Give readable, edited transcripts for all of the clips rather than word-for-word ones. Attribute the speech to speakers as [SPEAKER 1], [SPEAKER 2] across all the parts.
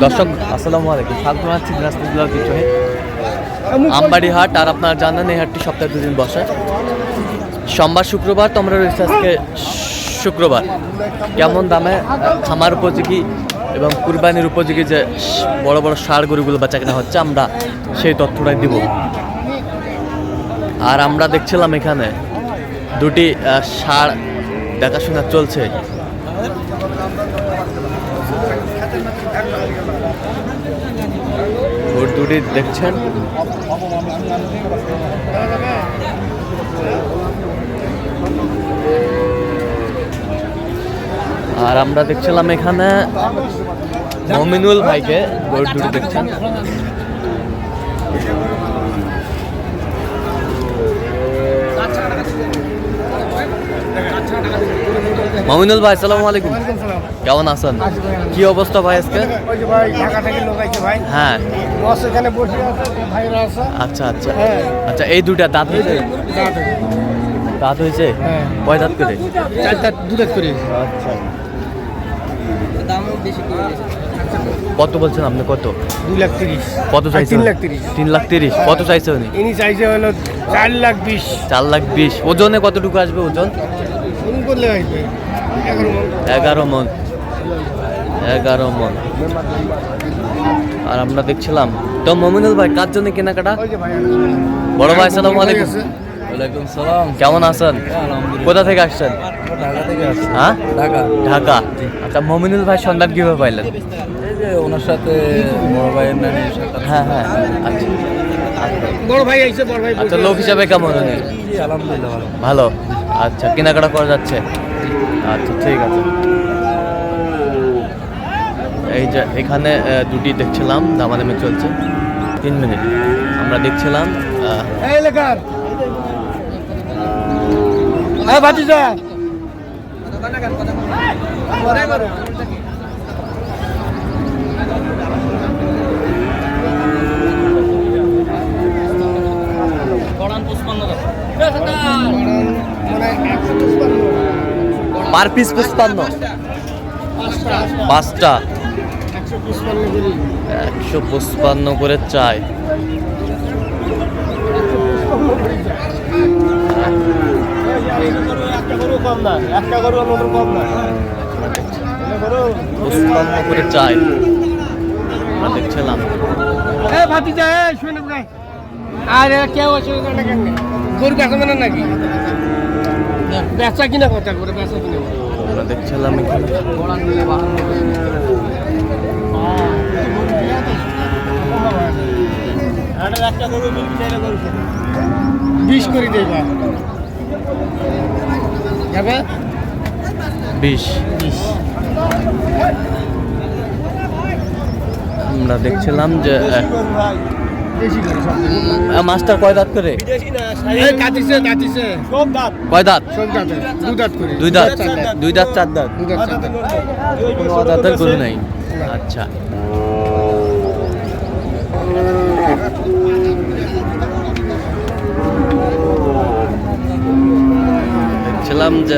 [SPEAKER 1] দর্শক আসসালামু আলাইকুম, স্বাগত জানাচ্ছি দিনাজপুর জেলার ঐতিহ্যবাহী আমবাড়ি হাট। আর আপনারা জানেন এই হাটটি সপ্তাহে দুদিন বসে, সোমবার শুক্রবার। তো আমরা রয়েছে আজকে শুক্রবার। কেমন দামে খামার উপযোগী এবং কুরবানির উপযোগী যে বড় বড় ষাঁড় গরুগুলো বেচা কেনা হচ্ছে, আমরা সেই তথ্যটাই দিব। আর আমরা দেখছিলাম এখানে দুটি ষাঁড় দেখাশোনা চলছে। ভোট দুটি দেখছেন। আর আমরা দেখছিলাম এখানে মমিনুল ভাইকে, ভোট দুটি দেখছেন। মমিনুল ভাই আসসালামু আলাইকুম, কেমন আছেন? কি অবস্থা ভাই আজকে? হ্যাঁ, আচ্ছা আচ্ছা আচ্ছা। এই দুটা দাঁত হয়েছে? দাঁত হয়েছে? কয় দাঁত করে?
[SPEAKER 2] 4 দাঁত 2 দাঁত করে।
[SPEAKER 1] আচ্ছা, কত বলছেন আপনি? কত?
[SPEAKER 2] 2,30,000।
[SPEAKER 1] কত চাইছে?
[SPEAKER 2] 3,30,000।
[SPEAKER 1] 3,30,000। কত চাইছে উনি?
[SPEAKER 2] ইনি চাইছে হলো 4,20,000।
[SPEAKER 1] 4,20,000। ওজনে কতটুকু আসবে ওজন?
[SPEAKER 2] ফোন করলে আসবে
[SPEAKER 1] 11 মণ। 11 মণ। আর আমরা দেখছিলাম তো মমিনুল ভাই কার জন্য কেনাকাটা? বড় ভাই আসসালামু আলাইকুম।
[SPEAKER 3] ওয়ালাইকুম সালাম।
[SPEAKER 1] কেমন আছেন? কোথা থেকে আসছেন?
[SPEAKER 3] ঢাকা থেকে আসছি।
[SPEAKER 1] হ্যাঁ,
[SPEAKER 3] ঢাকা।
[SPEAKER 1] ঢাকা। আচ্ছা, মমিনুল ভাই সন্ধান কিভাবে পাইলেন?
[SPEAKER 3] এই যে ওনার সাথে বড় ভাইয়ের নানির সাথে।
[SPEAKER 1] হ্যাঁ হ্যাঁ, আচ্ছা
[SPEAKER 2] বড় ভাই আইছে, বড় ভাই।
[SPEAKER 1] আচ্ছা, লোক হিসাবে কেমন উনি?
[SPEAKER 3] জি আলহামদুলিল্লাহ ভালো।
[SPEAKER 1] ভালো। আচ্ছা, কেনাকাটা করা যাচ্ছে? আচ্ছা, ঠিক আছে। এই যে এখানে দুটি দেখছিলাম, দামাদামি চলছে। 3 মিনিট আমরা দেখছিলাম।
[SPEAKER 2] এই লেখার এই ভাতিজা
[SPEAKER 1] পার পিস 55। 5টা 155 করে চাই।
[SPEAKER 2] একটা গরু কম না।
[SPEAKER 1] 55 করে চাই আমরা দেখছিলাম।
[SPEAKER 2] এই ভাতিজা এই শুনে ভাই, আরে কেউ অসুবিধা না কেন? গরু বেচা মানে নাকি? বেচা কিনা কথা করে, বেচা কিনা
[SPEAKER 1] আমরা দেখছিলাম এখানে।
[SPEAKER 2] একটা গরু 20 করে দেবা।
[SPEAKER 1] 20। আমরা দেখছিলাম যে মাস্টার কয় দাঁত করে? কয় দাঁত? 2 দাঁত। 2 দাঁত 4 দাঁত। কোনো দাঁতের গরু নাই। আচ্ছা, দেখছিলাম যে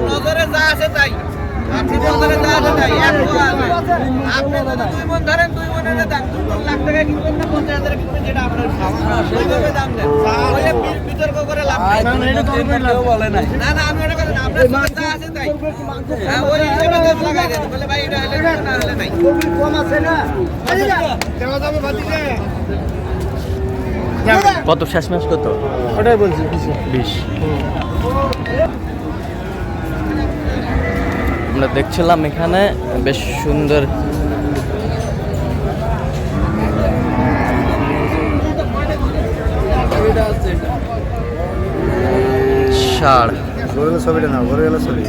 [SPEAKER 4] নজরে যা আছে তাই। আপনি নজরে যা আছে তাই। আপনি 2 মণ ধরেন, 2 মণের দাম 2 লাখ টাকা কিনবেন না 50,000 কিনবেন, যেটা আপনার সেইভাবে দাম দেন। ওই বিতর্ক করে লাভ নাই।
[SPEAKER 3] কেউ বলে নাই।
[SPEAKER 4] না না, আমি ওটা কথা না, আপনার যা আছে তাই। হ্যাঁ, ওই হিসেবে দাম লাগাই দেন। বলে ভাই এটা হলে না হলে নাই।
[SPEAKER 2] কম আছে না? দেওয়া যাবে ভাতিজা।
[SPEAKER 1] কত শেষ ম্যাচ কত?
[SPEAKER 2] ওটাই বলছি
[SPEAKER 1] 20। আমরা দেখছিলাম এখানে বেশ সুন্দর ষাঁড়।
[SPEAKER 2] ছবিটা না, ঘরে গেলে ছবি।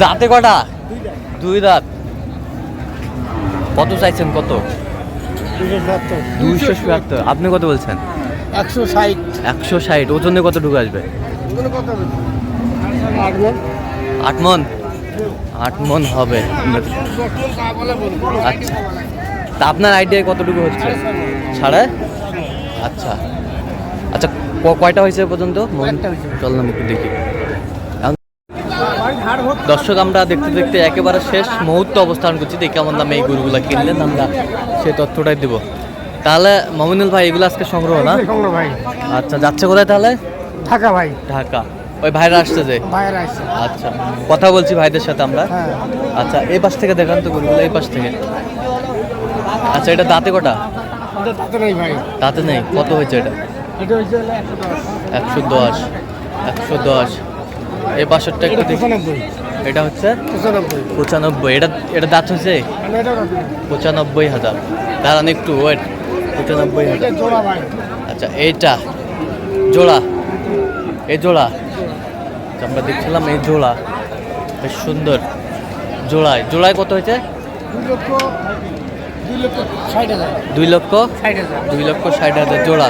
[SPEAKER 1] দাঁতে কটা? 2 দাঁত। কত চাইছেন? কত?
[SPEAKER 2] 270।
[SPEAKER 1] 270। আপনি কত বলছেন?
[SPEAKER 2] 160।
[SPEAKER 1] 160। ওজনে কত ঢুকে আসবে? 8 মন 8 মন হবে। আচ্ছা, তা আপনার আইডিয়া কতটুকু হচ্ছে? সাড়ে? আচ্ছা আচ্ছা, কয়টা হয়েছে এ পর্যন্ত? চল না একটু দেখি। দর্শক, আমরা দেখতে দেখতে একেবারে শেষ মুহূর্তে অবস্থান করছি। দেখি কেমন দামে এই গরুগুলো কিনলেন, আমরা সেই তথ্যটাই দেবো। তাহলে মমিনুল ভাই, এগুলো আজকে সংগ্রহ না?
[SPEAKER 2] ভাই
[SPEAKER 1] আচ্ছা, যাচ্ছে কোথায় তাহলে?
[SPEAKER 2] ঢাকা ভাই,
[SPEAKER 1] ঢাকা। ওই ভাইরা আসছে যে?
[SPEAKER 2] বাইরে আসছে।
[SPEAKER 1] আচ্ছা, কথা বলছি ভাইদের সাথে আমরা।
[SPEAKER 2] হ্যাঁ,
[SPEAKER 1] আচ্ছা, এই পাশ থেকে দেখান তো গরুগুলো, এই পাশ থেকে। আচ্ছা, এটা দাঁতে কটা?
[SPEAKER 2] এটা তাতে নেই ভাই,
[SPEAKER 1] দাঁতে নেই। কত হয়েছে এটা?
[SPEAKER 2] এটা হচ্ছে
[SPEAKER 1] 110 110। এই পাশেরটা একটু দেখি।
[SPEAKER 2] 95
[SPEAKER 1] এটা হচ্ছে
[SPEAKER 2] 95
[SPEAKER 1] 95। এটা দাঁত হয়েছে
[SPEAKER 2] মানে এটা কত?
[SPEAKER 1] 95,000। দাঁড়ান একটু ওয়েট। 95,000।
[SPEAKER 2] এটা জোড়া ভাই,
[SPEAKER 1] আচ্ছা, এইটা জোড়া, এই জোড়া। আচ্ছা, আমরা দেখছিলাম এই জোড়া বেশ সুন্দর। জোড়ায় কত হয়েছে?
[SPEAKER 2] 2,60,000
[SPEAKER 1] 2 লক্ষ
[SPEAKER 2] 60,000
[SPEAKER 1] 2,60,000 জোড়া।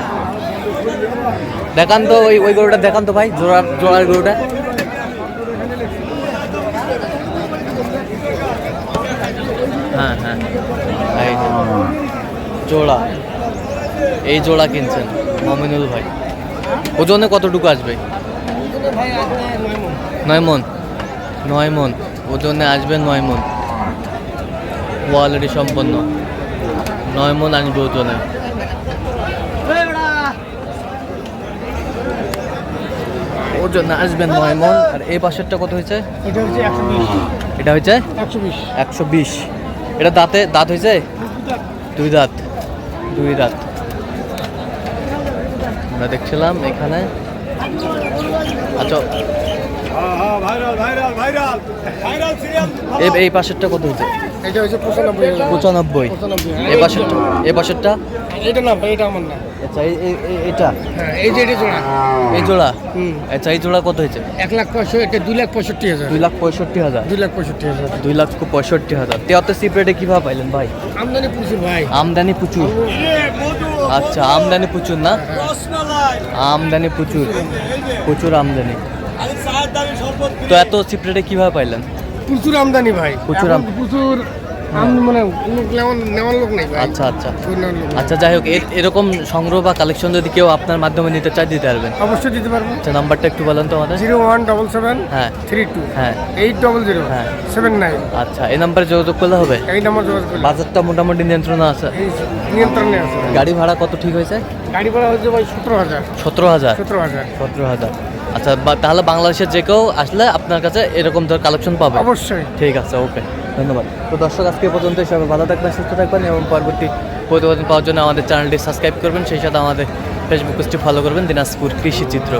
[SPEAKER 1] দেখান তো ওই গরুটা দেখান তো ভাই, জোড়ার গরুটা। হ্যাঁ হ্যাঁ, এই যে জোড়া, এই জোড়া কিনছেন মমিনুল ভাই। ওজনে কতটুকু আসবে?
[SPEAKER 2] ভাই আসবে 9 মণ।
[SPEAKER 1] 9 মণ। 9 মণ ওজনে আসবে। 9 মণ কোয়ালিটি সম্পন্ন। 9 মণ আসবে ওজনে। ওজনে আসবে 9 মণ। আর এই পাশেরটা কত হয়েছে?
[SPEAKER 2] এটা হচ্ছে 120
[SPEAKER 1] এটা হয়েছে
[SPEAKER 2] 120
[SPEAKER 1] 120। এটা দাঁত হয়েছে? 2 দাঁত। আমরা দেখছিলাম এখানে। আচ্ছা, এই পাশেরটা কত হয়েছে?
[SPEAKER 2] এটা হচ্ছে 95,000
[SPEAKER 1] 95।
[SPEAKER 2] 95
[SPEAKER 1] এই পাশেরটা?
[SPEAKER 2] এটা না ভাই, এটা আমার না।
[SPEAKER 1] আচ্ছা, এটা
[SPEAKER 2] হ্যাঁ, এই যে এটা জোড়া।
[SPEAKER 1] এই জোড়া।
[SPEAKER 2] হুম,
[SPEAKER 1] আচ্ছা, এই জোড়া কত হয়েছে?
[SPEAKER 2] 1,65,000, এটা 2,65,000
[SPEAKER 1] 2,65,000।
[SPEAKER 2] 2,65,000
[SPEAKER 1] 2,65,000। তেয়াতে সিপ্রেটে কিভাবে পাইলেন ভাই?
[SPEAKER 2] আমদানি প্রচুর ভাই।
[SPEAKER 1] আমদানি প্রচুর। আচ্ছা, আমদানি প্রচুর না? আমদানি প্রচুর আমদানি। তো এত সিপ্রেটে কিভাবে পাইলেন?
[SPEAKER 2] প্রচুর আমদানি ভাই,
[SPEAKER 1] প্রচুর
[SPEAKER 2] এখন প্রচুর মানে লোক নেওয়ার লোক নেই ভাই।
[SPEAKER 1] আচ্ছা আচ্ছা
[SPEAKER 2] কেউ নেওয়ার লোক নেই।
[SPEAKER 1] আচ্ছা, যাই হোক, এরকম সংগ্রহ বা কালেকশন যদি কেউ আপনার মাধ্যমে নিতে চায়, দিতে পারবেন?
[SPEAKER 2] অবশ্যই দিতে পারবো।
[SPEAKER 1] আচ্ছা, নাম্বারটা একটু বলেন তো আমাদের।
[SPEAKER 2] 0177
[SPEAKER 1] হ্যাঁ
[SPEAKER 2] 32
[SPEAKER 1] হ্যাঁ
[SPEAKER 2] 800
[SPEAKER 1] হ্যাঁ।
[SPEAKER 2] 79।
[SPEAKER 1] আচ্ছা, এই নাম্বারে যোগাযোগ করলে হবে?
[SPEAKER 2] এই নাম্বার যোগাযোগ করলে
[SPEAKER 1] বাজারটা মোটামুটি নিয়ন্ত্রণে আছে?
[SPEAKER 2] এই নিয়ন্ত্রণে আছে।
[SPEAKER 1] গাড়ি ভাড়া কত ঠিক হয়েছে?
[SPEAKER 2] গাড়ি ভাড়া হচ্ছে ভাই 17,000
[SPEAKER 1] 17,000।
[SPEAKER 2] 17,000
[SPEAKER 1] 17,000। আচ্ছা, তাহলে বাংলাদেশের যে কেউ আসলে আপনার কাছে এরকম ধর কালেকশন পাবে?
[SPEAKER 2] অবশ্যই।
[SPEAKER 1] ঠিক আছে, ওকে, ধন্যবাদ। তো দর্শক, আজকে পর্যন্ত সবাই ভালো থাকবেন, সুস্থ থাকবেন এবং পরবর্তী প্রতিবেদন পাওয়ার জন্য আমাদের চ্যানেলটি সাবস্ক্রাইব করবেন। সেই সাথে আমাদের ফেসবুক পেজটি ফলো করবেন, দিনাজপুর কৃষি চিত্র।